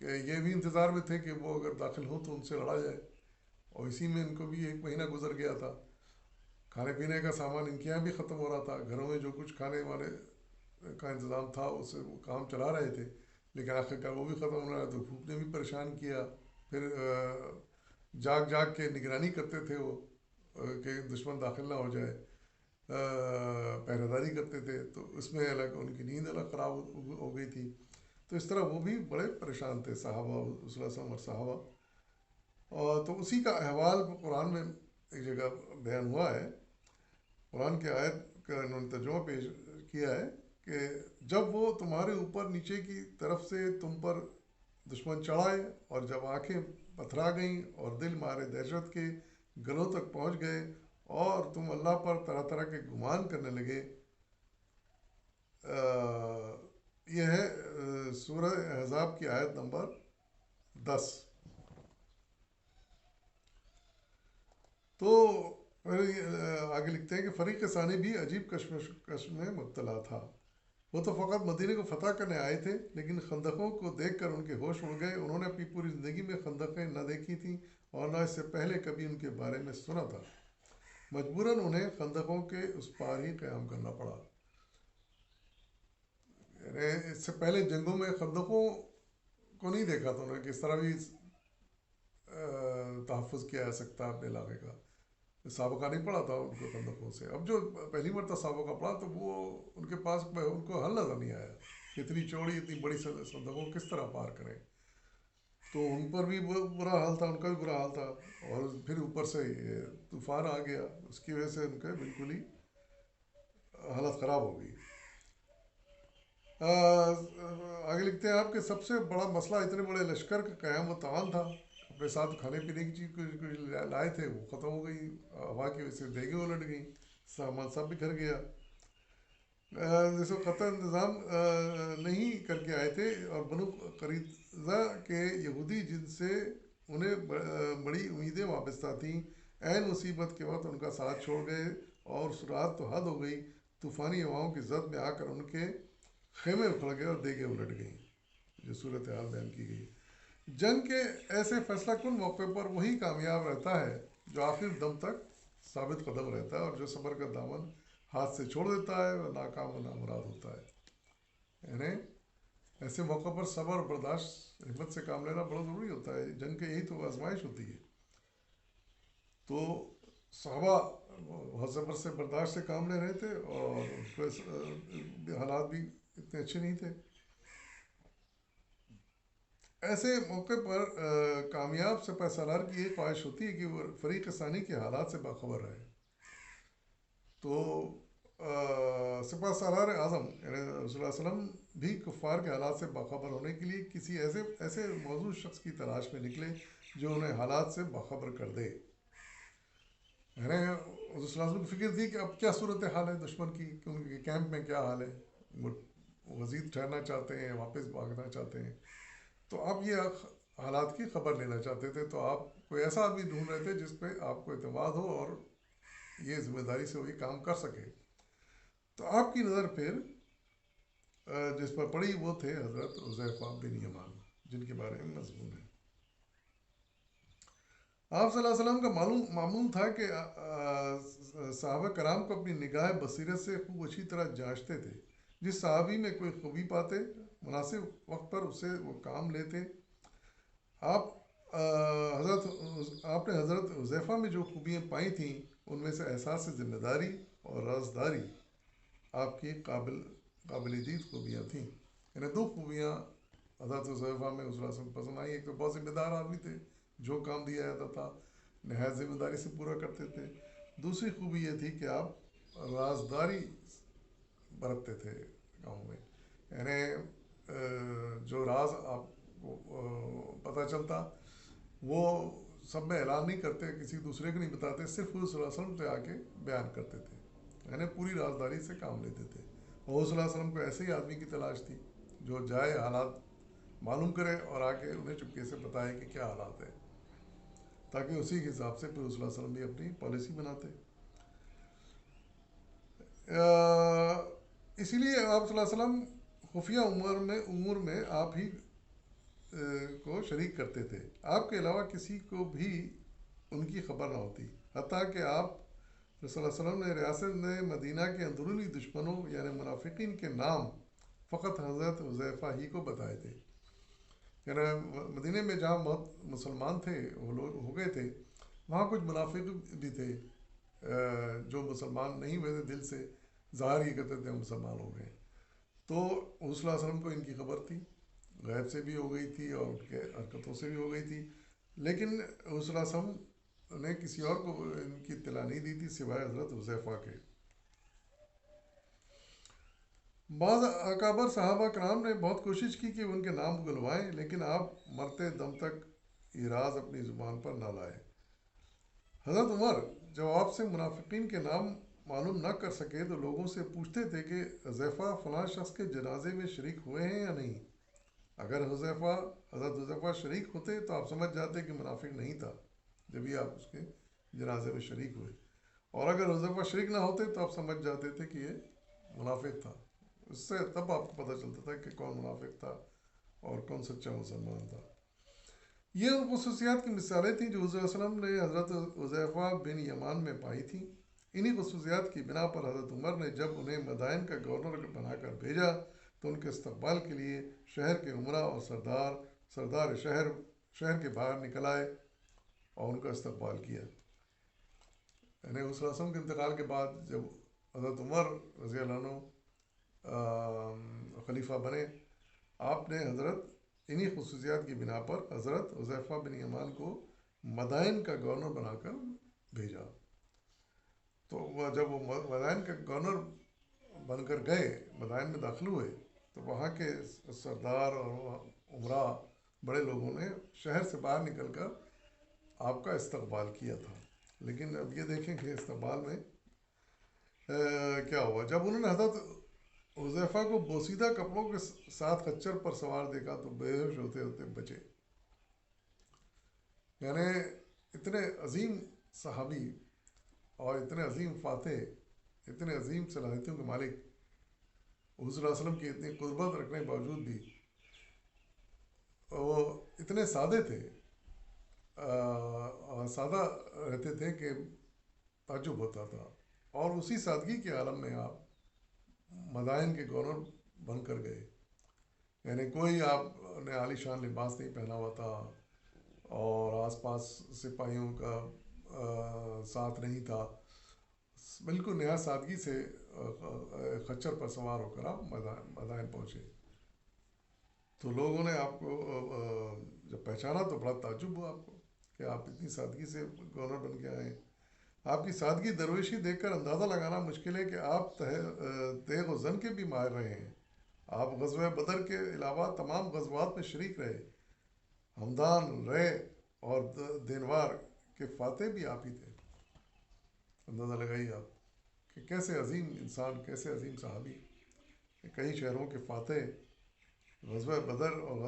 کہ یہ بھی انتظار میں تھے کہ وہ اگر داخل ہوں تو ان سے لڑا جائے، اور اسی میں ان کو بھی 1 مہینہ گزر گیا تھا. کھانے پینے کا سامان ان کے یہاں بھی ختم ہو رہا تھا، گھروں میں جو کچھ کھانے والے کا انتظام تھا اس سے وہ کام چلا رہے تھے، لیکن آخر کار وہ بھی ختم ہو رہا ہے. تو بھوک نے بھی پریشان کیا. پھر جاگ جاگ کے نگرانی کرتے تھے وہ کہ دشمن داخل نہ ہو جائے، پہرے داری کرتے تھے. تو اس میں الگ ان کی نیند الگ خراب ہو گئی تھی. تو اس طرح وہ بھی بڑے پریشان تھے صحابہ صلی اللہ علیہ وسلم اور صحابہ. اور تو اسی کا احوال قرآن میں ایک جگہ بیان ہوا ہے. قرآن کی آیت کا انہوں نے ترجمہ پیش کیا ہے کہ جب وہ تمہارے اوپر نیچے کی طرف سے تم پر دشمن چڑھائے، اور جب آنکھیں پتھرا گئیں اور دل مارے دہشت کے گلوں تک پہنچ گئے، اور تم اللہ پر طرح طرح کے گمان کرنے لگے. یہ ہے سورہ احزاب کی آیت نمبر 10. تو آگے لکھتے ہیں کہ فریق ثانی بھی عجیب کشمکش میں مبتلا تھا. وہ تو فقط مدینے کو فتح کرنے آئے تھے، لیکن خندقوں کو دیکھ کر ان کے ہوش اڑ گئے. انہوں نے اپنی پوری زندگی میں خندقیں نہ دیکھی تھیں اور نہ اس سے پہلے کبھی ان کے بارے میں سنا تھا. مجبوراً انہیں خندقوں کے اس پار ہی قیام کرنا پڑا. یعنی اس سے پہلے جنگوں میں خندقوں کو نہیں دیکھا تھا انہوں نے، کس طرح بھی تحفظ کیا جا سکتا ہے اپنے علاقے کا. سابقہ نہیں پڑا تھا ان کو خندقوں سے. اب جو پہلی مرتبہ سابقہ پڑا تو وہ ان کے پاس ان کو حل نظر نہیں آیا، اتنی چوڑی اتنی بڑی خندقوں کو کس طرح پار کریں. تو ان پر بھی برا حال تھا، ان کا بھی برا حال تھا. اور پھر اوپر سے یہ طوفان آ گیا، اس کی وجہ سے ان کے بالکل ہی حالت خراب ہو گئی. آگے لکھتے ہیں آپ کہ سب سے بڑا مسئلہ اتنے بڑے لشکر کا قیام و تعان تھا. اپنے ساتھ کھانے پینے کی چیز کچھ لائے تھے، وہ ختم ہو گئی. ہوا کی وجہ سے دیگیں الٹ گئیں، سامان سب بکھر گیا. جیسے قطع انتظام نہیں کر کے آئے تھے. اور بنو قریظہ کے یہودی جن سے انہیں بڑی امیدیں وابستہ تھیں، عین مصیبت کے وقت ان کا ساتھ چھوڑ گئے، اور رات تو حد ہو گئی. طوفانی ہواؤں کی زد میں آ کر ان کے خیمے اکھڑ گئے اور دیگیں الٹ گئیں. جو صورتحال بیان کی گئی. جنگ کے ایسے فیصلہ کن موقع پر وہی کامیاب رہتا ہے جو آخر دم تک ثابت قدم رہتا ہے، اور جو صبر کا دامن ہاتھ سے چھوڑ دیتا ہے وہ ناکام و نامراد ہوتا ہے. یعنی ایسے موقع پر صبر اور برداشت ہمت سے کام لینا بڑا ضروری ہوتا ہے. جنگ کی یہی تو آزمائش ہوتی ہے. تو صحابہ بہت صبر سے برداشت سے کام لے رہے تھے، اور حالات بھی اتنے اچھے نہیں تھے. ایسے موقع پر کامیاب سپہ سالار کی یہ خواہش ہوتی ہے کہ وہ فریق ثانی کے حالات سے باخبر رہے. تو سپہ سالار اعظم یعنی صلی اللہ علیہ وسلم بھی کفار کے حالات سے باخبر ہونے کے لیے کسی ایسے موضوع شخص کی تلاش میں نکلے جو انہیں حالات سے باخبر کر دے. یعنی حضور صلی اللہ علیہ وسلم کو فکر تھی کہ اب کیا صورت حال ہے دشمن کی، کہ ان کے کیمپ میں کیا حال ہے، وہ مزید ٹھہرنا چاہتے ہیں، واپس بھاگنا چاہتے ہیں. تو آپ یہ حالات کی خبر لینا چاہتے تھے. تو آپ کوئی ایسا آدمی ڈھونڈ رہے تھے جس پہ آپ کو اعتماد ہو اور یہ ذمہ داری سے وہی کام کر سکے. تو آپ کی نظر پھر جس پر پڑی وہ تھے حضرت حذیفہ بن یمان، جن کے بارے میں مضمون ہے. آپ صلی اللہ علیہ وسلم کا معمول تھا کہ صحابہ کرام کو اپنی نگاہ بصیرت سے خوب اچھی طرح جانچتے تھے. جس صحابی میں کوئی خوبی پاتے، مناسب وقت پر اسے وہ کام لیتے. آپ نے حضرت حذیفہ میں جو خوبیاں پائی تھیں ان میں سے احساس ذمہ داری اور رازداری آپ کی قابل دید خوبیاں تھیں. یعنی 2 خوبیاں حضرت حذیفہ میں حضور صلی اللہ علیہ وسلم پسند آئی. ایک تو بہت ذمہ دار آدمی تھے، جو کام دیا جاتا تھا نہایت ذمہ داری سے پورا کرتے تھے. دوسری خوبی یہ تھی کہ آپ رازداری برتتے تھے کاموں میں. یعنی جو راز آپ کو پتہ چلتا وہ سب میں اعلان نہیں کرتے، کسی دوسرے کو نہیں بتاتے، صرف حضور صلی اللہ علیہ وسلم سے آ کے بیان کرتے تھے. یعنی پوری رازداری سے کام لیتے تھے. اور حضور صلی اللہ علیہ وسلم کو ایسے ہی آدمی کی تلاش تھی جو جائے، حالات معلوم کرے اور آ کے انہیں چپکے سے بتائے کہ کیا حالات ہیں، تاکہ اسی کے حساب سے پھر حضور صلی اللہ علیہ وسلم بھی اپنی پالیسی بناتے. اسی لیے آپ صلی اللہ علیہ وسلم خفیہ امور میں آپ ہی کو شریک کرتے تھے، آپ کے علاوہ کسی کو بھی ان کی خبر نہ ہوتی، حتیٰ کہ آپ صلی اللہ علیہ وسلم نے ریاست مدینہ کے اندرونی دشمنوں یعنی منافقین کے نام فقط حضرت حذیفہ ہی کو بتائے تھے. یعنی مدینہ میں جہاں بہت مسلمان تھے، وہ لوگ ہو گئے تھے، وہاں کچھ منافق بھی تھے جو مسلمان نہیں ہوئے تھے، دل سے ظاہر ہی کرتے تھے ہم مسلمان ہو گئے. تو حضور صلی اللہ علیہ وسلم کو ان کی خبر تھی، غیب سے بھی ہو گئی تھی اور ان کے حرکتوں سے بھی ہو گئی تھی، لیکن حضور صلی اللہ علیہ وسلم نے کسی اور کو ان کی اطلاع نہیں دی تھی سوائے حضرت حذیفہ کے. بعض اکابر صحابہ کرام نے بہت کوشش کی کہ ان کے نام گلوائیں، لیکن آپ مرتے دم تک یہ راز اپنی زبان پر نہ لائے. حضرت عمر جب آپ سے منافقین کے نام معلوم نہ کر سکے تو لوگوں سے پوچھتے تھے کہ حذیفہ فلاں شخص کے جنازے میں شریک ہوئے ہیں یا نہیں. اگر حضرت حذیفہ شریک ہوتے تو آپ سمجھ جاتے کہ منافق نہیں تھا جب ہی آپ اس کے جنازے میں شریک ہوئے، اور اگر حذیفہ شریک نہ ہوتے تو آپ سمجھ جاتے تھے کہ یہ منافق تھا. اس سے تب آپ کو پتہ چلتا تھا کہ کون منافق تھا اور کون سچا مسلمان تھا. یہ ان خصوصیات کی مثالیں تھیں جو حضور صلی اللہ علیہ وسلم نے حضرت حذیفہ بن یمان میں پائی تھیں. انہی خصوصیات کی بنا پر حضرت عمر نے جب انہیں مدائن کا گورنر بنا کر بھیجا تو ان کے استقبال کے لیے شہر کے عمرہ اور سردار شہر کے باہر نکل آئے اور ان کا استقبال کیا. یعنی حضور صلی اللہ علیہ وسلم کے انتقال کے بعد جب حضرت عمر رضی اللہ عنہ خلیفہ بنے، آپ نے انہی خصوصیات کی بنا پر حضرت حذیفہ بن یمان کو مدائن کا گورنر بنا کر بھیجا. تو وہ جب وہ مدائن کا گورنر بن کر گئے، مدائن میں داخل ہوئے، تو وہاں کے سردار اور عمرا بڑے لوگوں نے شہر سے باہر نکل کر آپ کا استقبال کیا تھا. لیکن اب یہ دیکھیں کہ استقبال میں کیا ہوا. جب انہوں نے حضرت حذیفہ کو بوسیدہ کپڑوں کے ساتھ خچر پر سوار دیکھا تو بے ہوش ہوتے ہوتے بچے. یعنی اتنے عظیم صحابی اور اتنے عظیم فاتح، اتنے عظیم صلاحیتوں کے مالک، حضور صلی اللہ علیہ وسلم کی اتنی قربت رکھنے کے باوجود بھی وہ اتنے سادے تھے، سادہ رہتے تھے کہ تعجب ہوتا تھا. اور اسی سادگی کے عالم میں آپ مدائن کے گورنر بن کر گئے. یعنی کوئی آپ نے عالی شان لباس نہیں پہنا ہوا تھا اور آس پاس سپاہیوں کا ساتھ نہیں تھا، بالکل نہایت سادگی سے خچر پر سوار ہو کر آپ مدائن پہنچے. تو لوگوں نے آپ کو جب پہچانا تو بڑا تعجب ہوا آپ کو کہ آپ اتنی سادگی سے گورنر بن کے آئے. آپ کی سادگی درویشی دیکھ کر اندازہ لگانا مشکل ہے کہ آپ تیغ و زن کے بھی ماہر رہے ہیں. آپ غزوہ بدر کے علاوہ تمام غزوات میں شریک رہے. ہمدان، رے اور دینوار کے فاتح بھی آپ ہی تھے. اندازہ لگائیے آپ کہ کیسے عظیم انسان، کیسے عظیم صحابی، کہ کئی شہروں کے فاتح، غزوہ بدر اور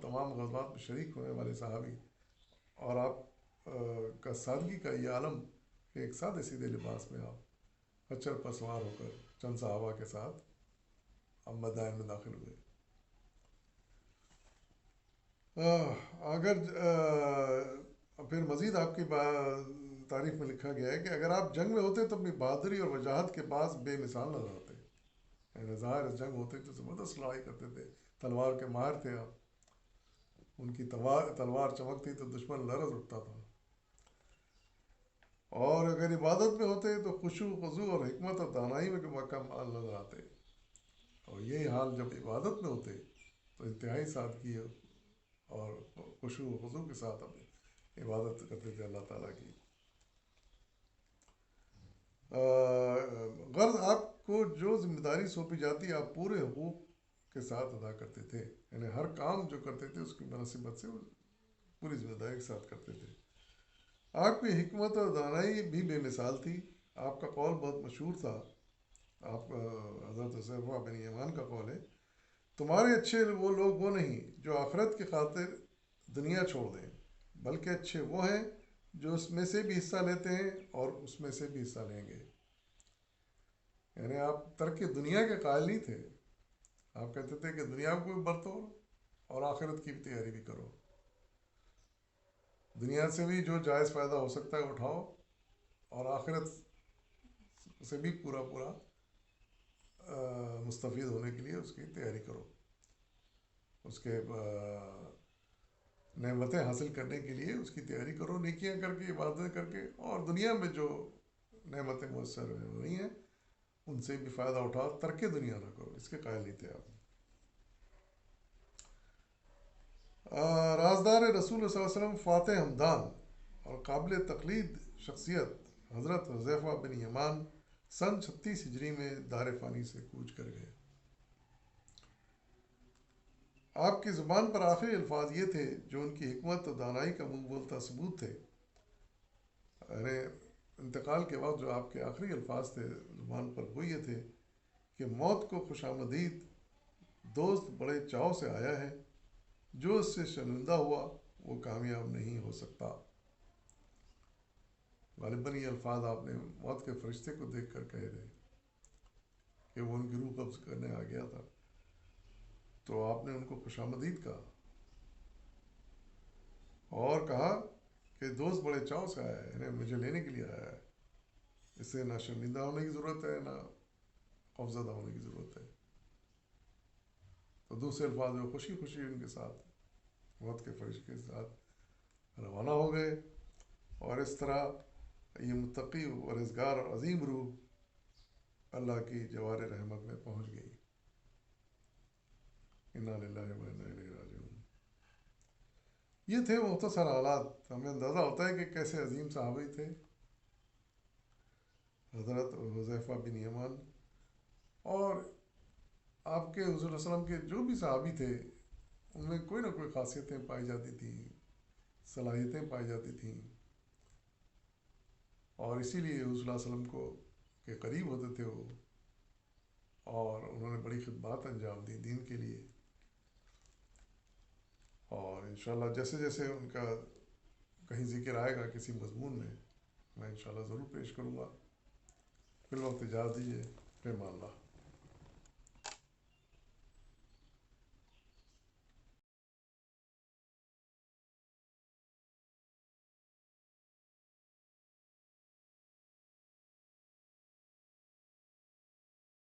تمام غزوات میں شریک ہونے والے صحابی، اور آپ کا سادگی کا یہ عالم کہ ایک سادے سیدھے لباس میں آپ خچر پر سوار ہو کر چند صحابہ کے ساتھ آپ مدائن میں داخل ہوئے. اگر پھر مزید آپ کی تاریخ میں لکھا گیا ہے کہ اگر آپ جنگ میں ہوتے تو اپنی بہادری اور وجاہت کے باعث بے مثال نظر آتے. یعنی ظاہر جنگ ہوتے تو زبردست لڑائی کرتے تھے، تلوار کے ماہر تھے آپ. ان کی تلوار چمکتی تو دشمن لرز اٹھتا تھا. اور اگر عبادت میں ہوتے تو خشوع خضوع اور حکمت اور دانائی میں کمال نظر آتے. اور یہی حال جب عبادت میں ہوتے تو انتہائی سادگی اور خشوع و خضوع کے ساتھ اب عبادت کرتے تھے اللہ تعالیٰ کی. غرض آپ کو جو ذمہ داری سونپی جاتی آپ پورے حقوق کے ساتھ ادا کرتے تھے. یعنی ہر کام جو کرتے تھے اس کی مناسبت سے پوری ذمہ داری کے ساتھ کرتے تھے. آپ کی حکمت اور دانائی بھی بے مثال تھی. آپ کا قول بہت مشہور تھا. آپ حضرت حذیفہ بن یمان کا قول ہے، تمہارے اچھے وہ لوگ وہ نہیں جو آخرت کی خاطر دنیا چھوڑ دیں، بلکہ اچھے وہ ہیں جو اس میں سے بھی حصہ لیتے ہیں اور اس میں سے بھی حصہ لیں گے. یعنی آپ ترک دنیا کے قائل نہیں تھے. آپ کہتے تھے کہ دنیا کو کوئی برتو اور آخرت کی بھی تیاری بھی کرو. دنیا سے بھی جو جائز فائدہ ہو سکتا ہے اٹھاؤ، اور آخرت سے بھی پورا پورا مستفید ہونے کے لیے اس کی تیاری کرو، اس کے نعمتیں حاصل کرنے کے لیے اس کی تیاری کرو، نیکیاں کر کے، عبادتیں کر کے، اور دنیا میں جو نعمتیں میسر ہو رہی ہیں ان سے بھی فائدہ اٹھاؤ. ترک دنیا نہ کرو، اس کے قائل نہیں تھے آپ. رازدار رسول صلی اللہ علیہ وسلم فاتح ہمدان اور قابل تقلید شخصیت حضرت حذیفہ بن یمان سن 36 ہجری میں دار فانی سے کوچ کر گئے. آپ کی زبان پر آخری الفاظ یہ تھے جو ان کی حکمت و دانائی کا منہ بولتا ثبوت تھے. یعنی انتقال کے وقت جو آپ کے آخری الفاظ تھے زبان پر وہ یہ تھے کہ موت کو خوش آمدید، دوست بڑے چاؤ سے آیا ہے، جو اس سے شرمندہ ہوا وہ کامیاب نہیں ہو سکتا. غالباً یہ الفاظ آپ نے موت کے فرشتے کو دیکھ کر کہے تھے کہ وہ ان کی روح قبض کرنے آ گیا تھا، تو آپ نے ان کو خوش آمدید کہا اور کہا کہ دوست بڑے چاؤ سے آیا ہے، یعنی مجھے لینے کے لیے آیا ہے. اس سے نہ شرمندہ ہونے کی ضرورت ہے، نہ خوفزدہ ہونے کی ضرورت ہے. تو دوسرے الفاظ میں خوشی خوشی ان کے ساتھ موت کے فرشتے کے ساتھ روانہ ہو گئے، اور اس طرح یہ متقی اور ازگار اور عظیم روح اللہ کی جوار رحمت میں پہنچ گئی. انا للہ و انا الیہ راجعون. یہ تھے مختصر حالات. ہمیں اندازہ ہوتا ہے کہ کیسے عظیم صحابی تھے حضرت حذیفہ بن یمان. اور آپ کے حضور صلی اللہ علیہ وسلم کے جو بھی صحابی تھے ان میں کوئی نہ کوئی خاصیتیں پائی جاتی تھیں، صلاحیتیں پائی جاتی تھیں، اور اسی لیے حضور صلی اللہ علیہ وسلم کو کے قریب ہوتے تھے وہ، اور انہوں نے بڑی خدمات انجام دی دین کے لیے. اور انشاءاللہ جیسے جیسے ان کا کہیں ذکر آئے گا کسی مضمون میں انشاءاللہ ضرور پیش کروں گا. فی الوقت اجازت دیجیے. فی امان اللہ.